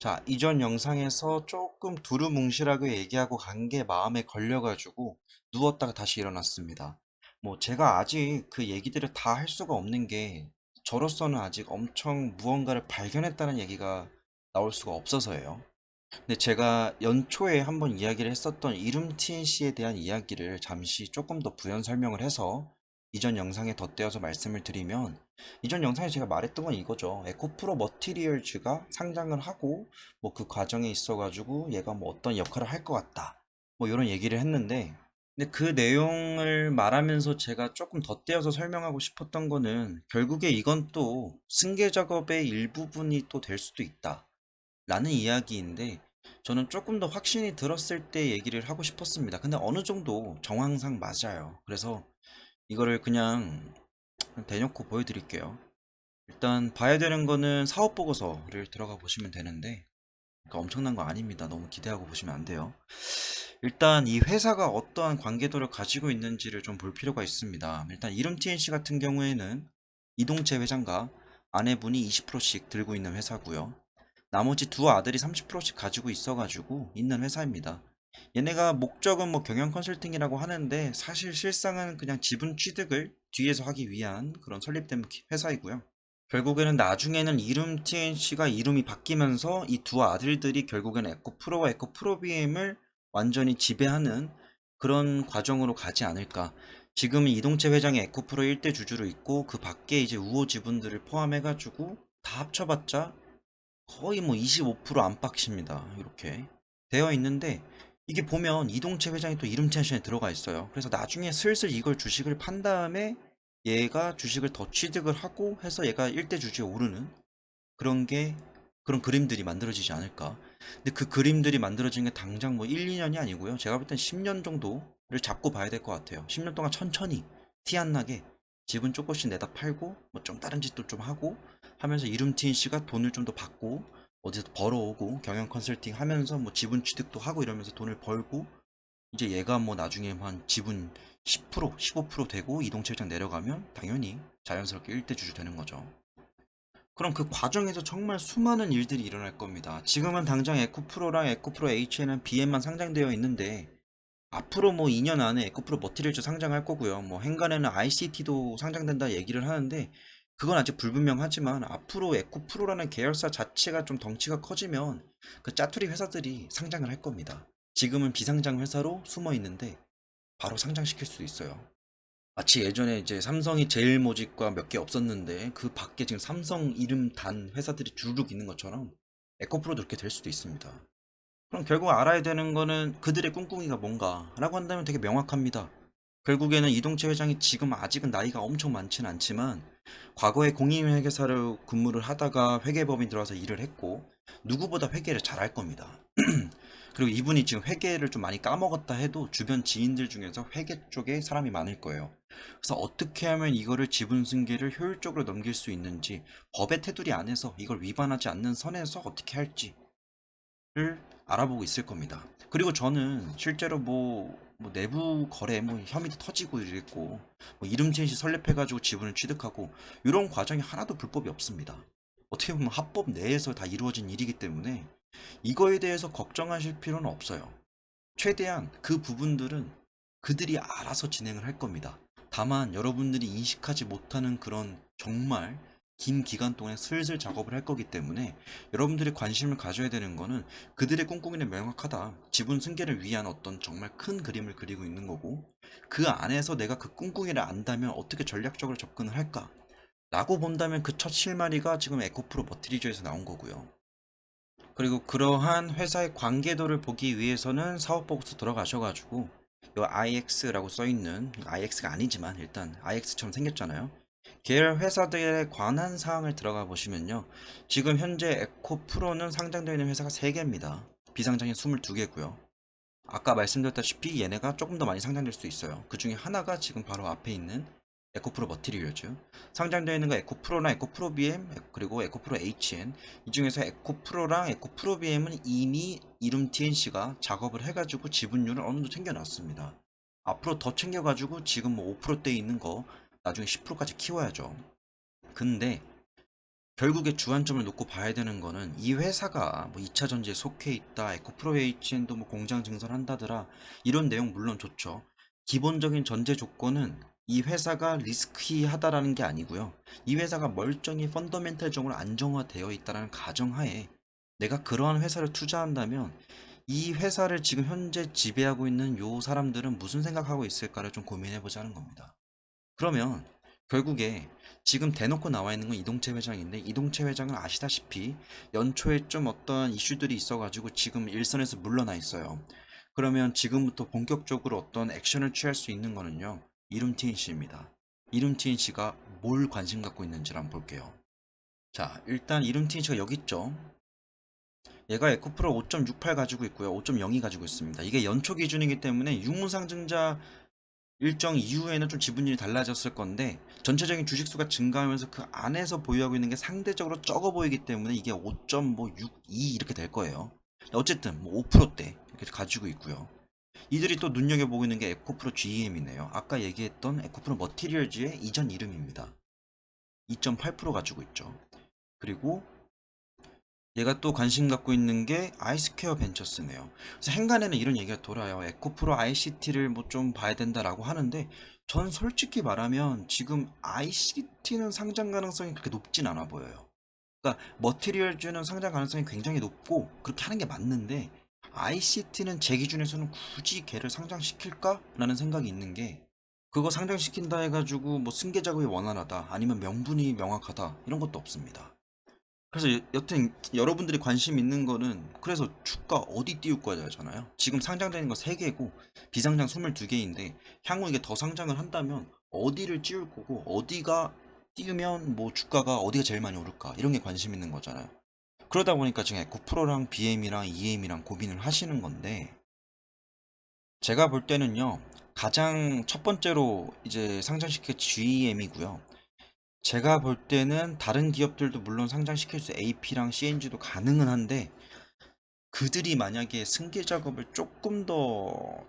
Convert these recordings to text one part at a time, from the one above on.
자, 이전 영상에서 조금 두루뭉실하게 얘기하고 간 게 마음에 걸려가지고 누웠다가 다시 일어났습니다. 뭐 제가 아직 그 얘기들을 다 할 수가 없는 게 저로서는 아직 엄청 무언가를 발견했다는 얘기가 나올 수가 없어서예요. 근데 제가 연초에 한번 이야기를 했었던 이름 TNC에 대한 이야기를 잠시 조금 더 부연 설명을 해서 이전 영상에 덧대어서 말씀을 드리면, 이전 영상에 제가 말했던 건 이거죠. 에코프로 머티리얼즈가 상장을 하고 뭐 그 과정에 있어가지고 얘가 뭐 어떤 역할을 할 것 같다, 뭐 이런 얘기를 했는데, 근데 그 내용을 말하면서 제가 조금 덧대어서 설명하고 싶었던 거는 결국에 이건 또 승계 작업의 일부분이 또 될 수도 있다 라는 이야기인데, 저는 조금 더 확신이 들었을 때 얘기를 하고 싶었습니다. 근데 어느 정도 정황상 맞아요. 그래서 이거를 그냥 대놓고 보여드릴게요. 일단 봐야 되는 거는 사업 보고서를 들어가 보시면 되는데, 그러니까 엄청난 거 아닙니다. 너무 기대하고 보시면 안 돼요. 일단 이 회사가 어떠한 관계도를 가지고 있는지를 좀 볼 필요가 있습니다. 일단 이름 TNC 같은 경우에는 이동채 회장과 아내분이 20%씩 들고 있는 회사고요. 나머지 두 아들이 30%씩 가지고 있어가지고 있는 회사입니다. 얘네가 목적은 뭐 경영 컨설팅이라고 하는데 사실 실상은 그냥 지분 취득을 뒤에서 하기 위한 그런 설립된 회사이고요. 결국에는 나중에는 이름 TNC가 이름이 바뀌면서 이 두 아들들이 결국에는 에코프로와 에코프로비엠을 완전히 지배하는 그런 과정으로 가지 않을까. 지금 이동채 회장이 에코프로 1대 주주로 있고 그 밖에 이제 우호 지분들을 포함해가지고 다 합쳐봤자 거의 뭐 25% 안팎입니다. 이렇게 되어 있는데, 이게 보면 이동채 회장이 또 이름 텐션에 들어가 있어요. 그래서 나중에 슬슬 이걸 주식을 판 다음에 얘가 주식을 더 취득을 하고 해서 얘가 1대 주주에 오르는 그런 게, 그런 그림들이 만들어지지 않을까. 근데 그 그림들이 만들어지는 게 당장 뭐 1, 2년이 아니고요. 제가 볼 땐 10년 정도를 잡고 봐야 될 것 같아요. 10년 동안 천천히 티 안 나게 지분 조금씩 내다 팔고 뭐 좀 다른 짓도 좀 하고 하면서 이름 TNC가 돈을 좀 더 받고 어디서 벌어오고 경영 컨설팅 하면서 뭐 지분 취득도 하고 이러면서 돈을 벌고, 이제 얘가 뭐 나중에 한 지분 10%, 15% 되고 이동체장 내려가면 당연히 자연스럽게 1대 주주 되는 거죠. 그럼 그 과정에서 정말 수많은 일들이 일어날 겁니다. 지금은 당장 에코프로랑 에코프로 H에는 BM만 상장되어 있는데, 앞으로 뭐 2년 안에 에코프로 머티리얼즈 상장할 거고요. 뭐 행간에는 ICT도 상장된다 얘기를 하는데, 그건 아직 불분명하지만 앞으로 에코프로라는 계열사 자체가 좀 덩치가 커지면 그 짜투리 회사들이 상장을 할 겁니다. 지금은 비상장 회사로 숨어 있는데 바로 상장시킬 수도 있어요. 마치 예전에 이제 삼성이 제일모직과 몇 개 없었는데 그 밖에 지금 삼성 이름 단 회사들이 주르륵 있는 것처럼 에코프로도 그렇게 될 수도 있습니다. 그럼 결국 알아야 되는 거는 그들의 꿍꿍이가 뭔가라고 한다면 되게 명확합니다. 결국에는 이동채 회장이 지금 아직은 나이가 엄청 많지는 않지만 과거에 공인회계사로 근무를 하다가 회계법인 들어와서 일을 했고 누구보다 회계를 잘할 겁니다. 그리고 이분이 지금 회계를 좀 많이 까먹었다 해도 주변 지인들 중에서 회계 쪽에 사람이 많을 거예요. 그래서 어떻게 하면 이거를 지분 승계를 효율적으로 넘길 수 있는지, 법의 테두리 안에서 이걸 위반하지 않는 선에서 어떻게 할지를 알아보고 있을 겁니다. 그리고 저는 실제로 뭐 내부 거래 뭐 혐의도 터지고 이랬고 뭐 이름 체인지 설립해가지고 지분을 취득하고 이런 과정이 하나도 불법이 없습니다. 어떻게 보면 합법 내에서 다 이루어진 일이기 때문에 이거에 대해서 걱정하실 필요는 없어요. 최대한 그 부분들은 그들이 알아서 진행을 할 겁니다. 다만 여러분들이 인식하지 못하는 그런 정말 긴 기간 동안 슬슬 작업을 할 거기 때문에 여러분들이 관심을 가져야 되는 거는 그들의 꿍꿍이는 명확하다. 지분 승계를 위한 어떤 정말 큰 그림을 그리고 있는 거고, 그 안에서 내가 그 꿍꿍이를 안다면 어떻게 전략적으로 접근을 할까? 라고 본다면 그 첫 실마리가 지금 에코프로 머티리저에서 나온 거고요. 그리고 그러한 회사의 관계도를 보기 위해서는 사업보고서 들어가셔가지고 요 IX라고 써있는, IX가 아니지만 일단 IX처럼 생겼잖아요. 계열 회사들에 관한 사항을 들어가 보시면요, 지금 현재 에코프로는 상장되어 있는 회사가 3개입니다. 비상장이 22개고요. 아까 말씀드렸다시피 얘네가 조금 더 많이 상장될 수 있어요. 그 중에 하나가 지금 바로 앞에 있는 에코프로 머티리얼즈. 상장되어 있는 거 에코프로나 에코프로 BM 그리고 에코프로 HN. 이 중에서 에코프로랑 에코프로 BM은 이미 이름 TNC가 작업을 해가지고 지분율을 어느 정도 챙겨놨습니다. 앞으로 더 챙겨가지고 지금 뭐 5%대에 있는 거 나중에 10%까지 키워야죠. 근데 결국에 주안점을 놓고 봐야 되는 거는 이 회사가 뭐 2차 전지에 속해 있다, 에코프로 HN도 뭐 공장 증설한다더라, 이런 내용 물론 좋죠. 기본적인 전제 조건은 이 회사가 리스키하다라는 게 아니고요. 이 회사가 멀쩡히 펀더멘탈적으로 안정화되어 있다라는 가정하에 내가 그러한 회사를 투자한다면 이 회사를 지금 현재 지배하고 있는 요 사람들은 무슨 생각하고 있을까를 좀 고민해 보자는 겁니다. 그러면 결국에 지금 대놓고 나와 있는 건 이동채 회장인데, 이동채 회장은 아시다시피 연초에 좀 어떤 이슈들이 있어가지고 지금 일선에서 물러나 있어요. 그러면 지금부터 본격적으로 어떤 액션을 취할 수 있는 거는요, 이룸 TNC입니다. 이룸 TNC가 뭘 관심 갖고 있는지 한번 볼게요. 자, 일단 이룸 TNC가 여기 있죠. 얘가 에코프로 5.68 가지고 있고요, 5.02 가지고 있습니다. 이게 연초 기준이기 때문에 유무상증자 일정 이후에는 좀 지분율이 달라졌을 건데, 전체적인 주식수가 증가하면서 그 안에서 보유하고 있는 게 상대적으로 적어 보이기 때문에 이게 5.62 이렇게 될 거예요. 어쨌든 뭐 5%대 이렇게 가지고 있고요. 이들이 또 눈여겨보고 있는 게 에코프로 GEM이네요. 아까 얘기했던 에코프로 머티리얼즈의 이전 이름입니다. 2.8% 가지고 있죠. 그리고 얘가 또 관심 갖고 있는 게 아이스퀘어 벤처스네요. 그래서 행간에는 이런 얘기가 돌아요. 에코프로 ICT를 뭐 좀 봐야 된다라고 하는데, 전 솔직히 말하면 지금 ICT는 상장 가능성이 그렇게 높진 않아 보여요. 그러니까 머티리얼즈는 상장 가능성이 굉장히 높고 그렇게 하는 게 맞는데, ICT는 제 기준에서는 굳이 걔를 상장시킬까라는 생각이 있는 게, 그거 상장시킨다 해가지고 뭐 승계 작업이 원활하다, 아니면 명분이 명확하다, 이런 것도 없습니다. 그래서 여튼 여러분들이 관심 있는 거는, 그래서 주가 어디 띄울 거잖아요. 지금 상장되는 거 3개고 비상장 22개인데 향후 이게 더 상장을 한다면 어디를 띄울 거고, 어디가 띄우면 뭐 주가가 어디가 제일 많이 오를까, 이런 게 관심 있는 거잖아요. 그러다 보니까 지금 에코프로랑 BM이랑 EM이랑 고민을 하시는 건데, 제가 볼 때는요, 가장 첫 번째로 이제 상장시킬 GEM이고요. 제가 볼 때는 다른 기업들도 물론 상장시킬 수, AP랑 CNG도 가능은 한데, 그들이 만약에 승계 작업을 조금 더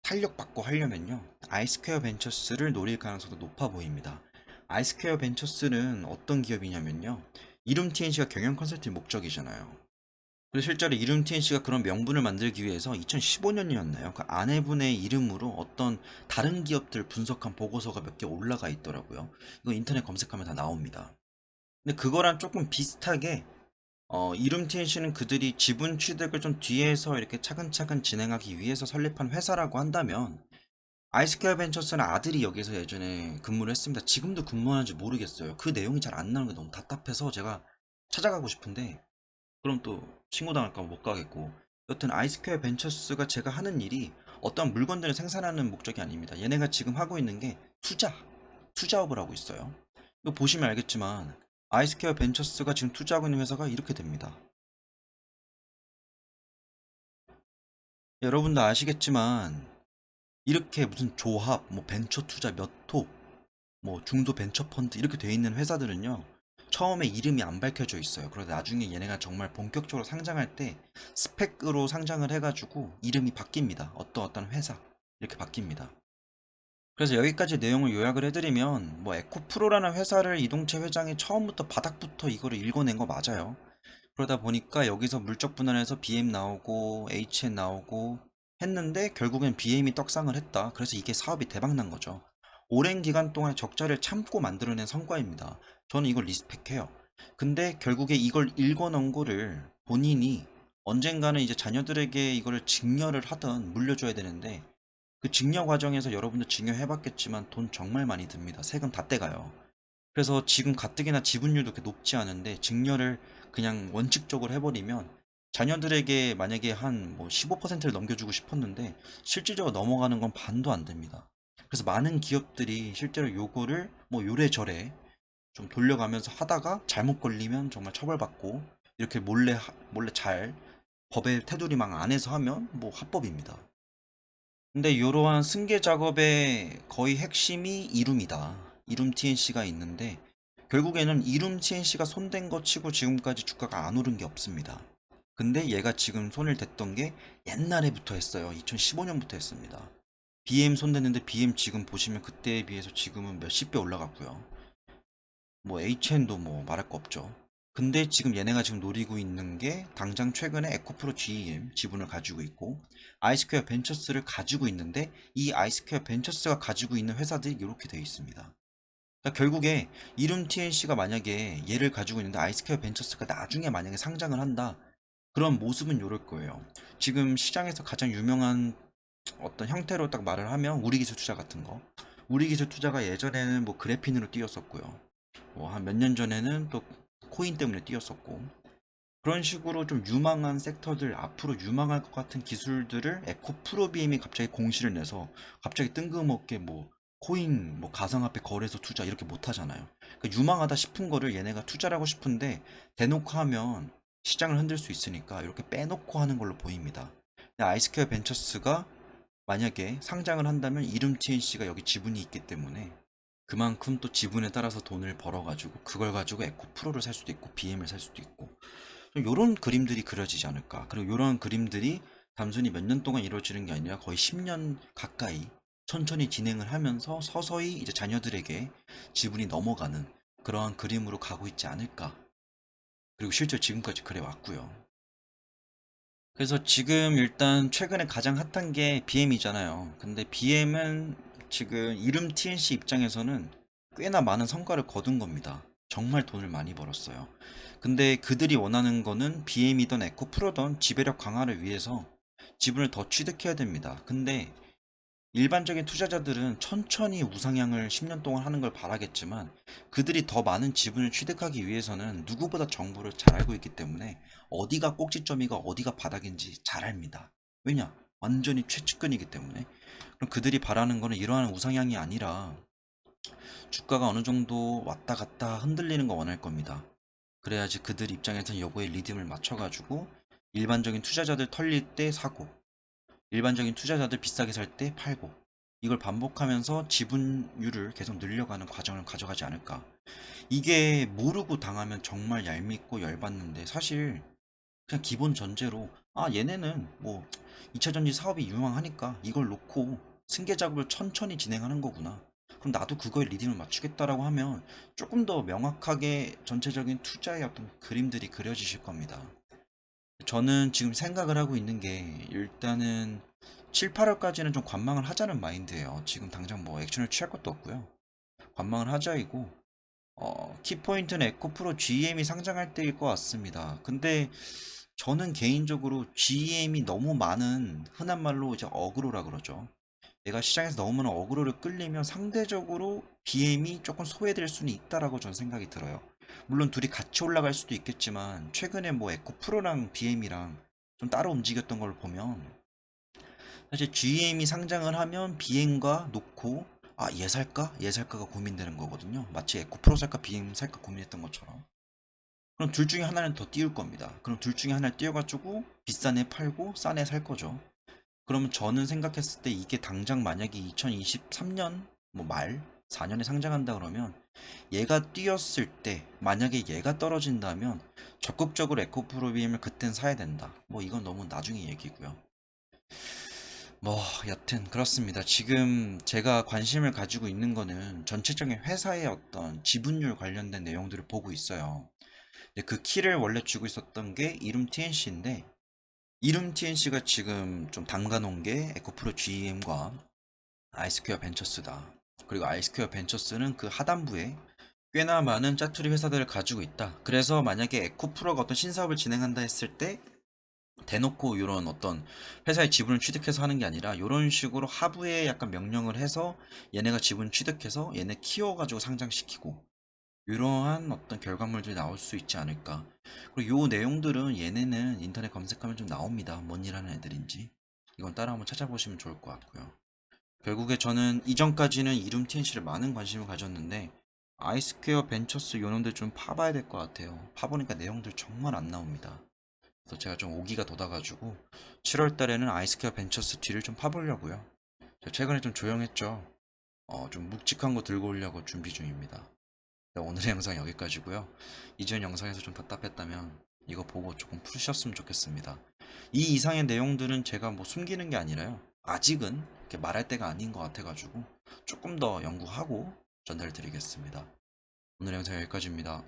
탄력받고 하려면요, 아이스퀘어 벤처스를 노릴 가능성도 높아 보입니다. 아이스퀘어 벤처스는 어떤 기업이냐면요, 이룸 TNC가 경영 컨설팅 목적이잖아요. 그리고 실제로 이름 TNC가 그런 명분을 만들기 위해서 2015년이었나요? 그 아내분의 이름으로 어떤 다른 기업들 분석한 보고서가 몇 개 올라가 있더라고요. 이거 인터넷 검색하면 다 나옵니다. 근데 그거랑 조금 비슷하게, 이름 TNC는 그들이 지분 취득을 좀 뒤에서 이렇게 차근차근 진행하기 위해서 설립한 회사라고 한다면, 아이스케어 벤처스는 아들이 여기서 예전에 근무를 했습니다. 지금도 근무하는지 모르겠어요. 그 내용이 잘 안 나오는 게 너무 답답해서 제가 찾아가고 싶은데, 그럼 또 신고당할까 봐 못 가겠고. 여튼 아이스퀘어 벤처스가 제가 하는 일이 어떤 물건들을 생산하는 목적이 아닙니다. 얘네가 지금 하고 있는 게 투자업을 하고 있어요. 이거 보시면 알겠지만 아이스퀘어 벤처스가 지금 투자하고 있는 회사가 이렇게 됩니다. 여러분도 아시겠지만 이렇게 무슨 조합, 뭐 벤처 투자 몇 호, 뭐 중도 벤처 펀드 이렇게 돼 있는 회사들은요, 처음에 이름이 안 밝혀져 있어요. 그러다 나중에 얘네가 정말 본격적으로 상장할 때 스펙으로 상장을 해가지고 이름이 바뀝니다. 어떤 회사 이렇게 바뀝니다. 그래서 여기까지 내용을 요약을 해드리면, 뭐 에코프로라는 회사를 이동채 회장이 처음부터 바닥부터 이거를 읽어낸 거 맞아요. 그러다 보니까 여기서 물적 분할해서 BM 나오고 HN 나오고 했는데 결국엔 BM이 떡상을 했다. 그래서 이게 사업이 대박난 거죠. 오랜 기간 동안 적자를 참고 만들어낸 성과입니다. 저는 이걸 리스펙해요. 근데 결국에 이걸 읽어놓은 거를 본인이 언젠가는 이제 자녀들에게 이거를 증여를 하든 물려줘야 되는데, 그 증여 과정에서 여러분들 증여해봤겠지만 돈 정말 많이 듭니다. 세금 다 떼가요. 그래서 지금 가뜩이나 지분율도 그렇게 높지 않은데 증여를 그냥 원칙적으로 해버리면, 자녀들에게 만약에 한 뭐 15%를 넘겨주고 싶었는데 실질적으로 넘어가는 건 반도 안 됩니다. 그래서 많은 기업들이 실제로 요거를 뭐 요래저래 좀 돌려가면서 하다가 잘못 걸리면 정말 처벌받고, 이렇게 몰래 잘 법의 테두리망 안에서 하면 뭐 합법입니다. 근데 이러한 승계 작업의 거의 핵심이 이룸이다. 이룸 TNC가 있는데, 결국에는 이룸 TNC가 손댄 것 치고 지금까지 주가가 안 오른 게 없습니다. 근데 얘가 지금 손을 댔던 게 옛날에부터 했어요. 2015년부터 했습니다. BM 손댔는데 BM 지금 보시면 그때에 비해서 지금은 몇십 배 올라갔고요. 뭐 HN도 뭐 말할 거 없죠. 근데 지금 얘네가 지금 노리고 있는 게 당장 최근에 에코프로 GEM 지분을 가지고 있고 아이스퀘어 벤처스를 가지고 있는데 이 아이스퀘어 벤처스가 가지고 있는 회사들이 이렇게 되어 있습니다. 그러니까 결국에 이름 TNC가 만약에 얘를 가지고 있는데 아이스퀘어 벤처스가 나중에 만약에 상장을 한다. 그런 모습은 이럴 거예요. 지금 시장에서 가장 유명한 어떤 형태로 딱 말을 하면 우리기술 투자 같은 거. 우리기술 투자가 예전에는 뭐 그래핀으로 뛰었었고요. 뭐 한 몇 년 전에는 또 코인 때문에 뛰었었고. 그런 식으로 좀 유망한 섹터들, 앞으로 유망할 것 같은 기술들을 에코프로비엠이 갑자기 공시를 내서 갑자기 뜬금없게 뭐 코인, 뭐 가상화폐 거래소 투자 이렇게 못 하잖아요. 그러니까 유망하다 싶은 거를 얘네가 투자를 하고 싶은데 대놓고 하면 시장을 흔들 수 있으니까 이렇게 빼놓고 하는 걸로 보입니다. 근데 아이스케어 벤처스가 만약에 상장을 한다면 이름 TNC가 여기 지분이 있기 때문에 그만큼 또 지분에 따라서 돈을 벌어가지고 그걸 가지고 에코프로를 살 수도 있고 BM을 살 수도 있고 요런 그림들이 그려지지 않을까. 그리고 요런 그림들이 단순히 몇 년 동안 이루어지는 게 아니라 거의 10년 가까이 천천히 진행을 하면서 서서히 이제 자녀들에게 지분이 넘어가는 그러한 그림으로 가고 있지 않을까. 그리고 실제 지금까지 그래 왔고요. 그래서 지금 일단 최근에 가장 핫한 게 BM이잖아요. 근데 BM은 지금 이름 TNC 입장에서는 꽤나 많은 성과를 거둔 겁니다. 정말 돈을 많이 벌었어요. 근데 그들이 원하는 거는 BM이던 에코프로던 지배력 강화를 위해서 지분을 더 취득해야 됩니다. 근데 일반적인 투자자들은 천천히 우상향을 10년 동안 하는 걸 바라겠지만 그들이 더 많은 지분을 취득하기 위해서는 누구보다 정보를 잘 알고 있기 때문에 어디가 꼭지점이고 어디가 바닥인지 잘 압니다. 왜냐? 완전히 최측근이기 때문에. 그럼 그들이 바라는 거는 이러한 우상향이 아니라 주가가 어느 정도 왔다 갔다 흔들리는 거 원할 겁니다. 그래야지 그들 입장에서는 요거에 리듬을 맞춰가지고 일반적인 투자자들 털릴 때 사고 일반적인 투자자들 비싸게 살 때 팔고 이걸 반복하면서 지분율을 계속 늘려가는 과정을 가져가지 않을까. 이게 모르고 당하면 정말 얄밉고 열받는데 사실 그냥 기본 전제로 아 얘네는 뭐 2차전지 사업이 유망하니까 이걸 놓고 승계 작업을 천천히 진행하는 거구나. 그럼 나도 그거에 리듬을 맞추겠다라고 하면 조금 더 명확하게 전체적인 투자의 어떤 그림들이 그려지실 겁니다. 저는 지금 생각을 하고 있는 게 일단은 7, 8월까지는 좀 관망을 하자는 마인드예요. 지금 당장 뭐 액션을 취할 것도 없고요. 관망을 하자이고 키포인트는 에코프로 GM이 상장할 때일 것 같습니다. 근데 저는 개인적으로 GM이 너무 많은 흔한 말로 이제 어그로라 그러죠. 내가 시장에서 너무 많은 어그로를 끌리면 상대적으로 BM이 조금 소외될 수는 있다라고 저는 생각이 들어요. 물론 둘이 같이 올라갈 수도 있겠지만 최근에 뭐 에코 프로랑 BM이랑 좀 따로 움직였던 걸 보면 사실 GM이 상장을 하면 BM과 놓고 아 얘 살까? 얘 살까가 고민되는 거거든요. 마치 에코 프로 살까 BM 살까 고민했던 것처럼. 그럼 둘 중에 하나는 더 띄울 겁니다. 그럼 둘 중에 하나를 띄워가지고 비싼 애 팔고 싼 애 살 거죠. 그러면 저는 생각했을 때 이게 당장 만약에 2023년 뭐 말 4년에 상장한다 그러면 얘가 뛰었을 때 만약에 얘가 떨어진다면 적극적으로 에코프로비엠을 그땐 사야 된다. 뭐 이건 너무 나중에 얘기고요. 뭐 여튼 그렇습니다. 지금 제가 관심을 가지고 있는 거는 전체적인 회사의 어떤 지분율 관련된 내용들을 보고 있어요. 근데 그 키를 원래 쥐고 있었던 게 이름 TNC인데 이름 TNC가 지금 좀 담가놓은 게 에코프로 GM과 아이스퀘어 벤처스다. 그리고 아이스퀘어 벤처스는 그 하단부에 꽤나 많은 짜투리 회사들을 가지고 있다. 그래서 만약에 에코프로가 어떤 신사업을 진행한다 했을 때 대놓고 이런 어떤 회사의 지분을 취득해서 하는 게 아니라 이런 식으로 하부에 약간 명령을 해서 얘네가 지분 취득해서 얘네 키워가지고 상장시키고 이러한 어떤 결과물들이 나올 수 있지 않을까. 그리고 요 내용들은 얘네는 인터넷 검색하면 좀 나옵니다. 뭔 일 하는 애들인지. 이건 따라 한번 찾아보시면 좋을 것 같고요. 결국에 저는 이전까지는 이룸 TNC를 많은 관심을 가졌는데 아이스퀘어 벤처스 요놈들 좀 파봐야 될 것 같아요. 파보니까 내용들 정말 안 나옵니다. 그래서 제가 좀 오기가 돋아가지고 7월 달에는 아이스퀘어 벤처스 뒤를 좀 파보려고요. 최근에 좀 조용했죠. 좀 묵직한 거 들고 오려고 준비 중입니다. 네, 오늘의 영상 여기까지고요. 이전 영상에서 좀 답답했다면 이거 보고 조금 푸셨으면 좋겠습니다. 이 이상의 내용들은 제가 뭐 숨기는 게 아니라요. 아직은 이렇게 말할 때가 아닌 것 같아가지고 조금 더 연구하고 전달드리겠습니다. 오늘 영상 여기까지입니다.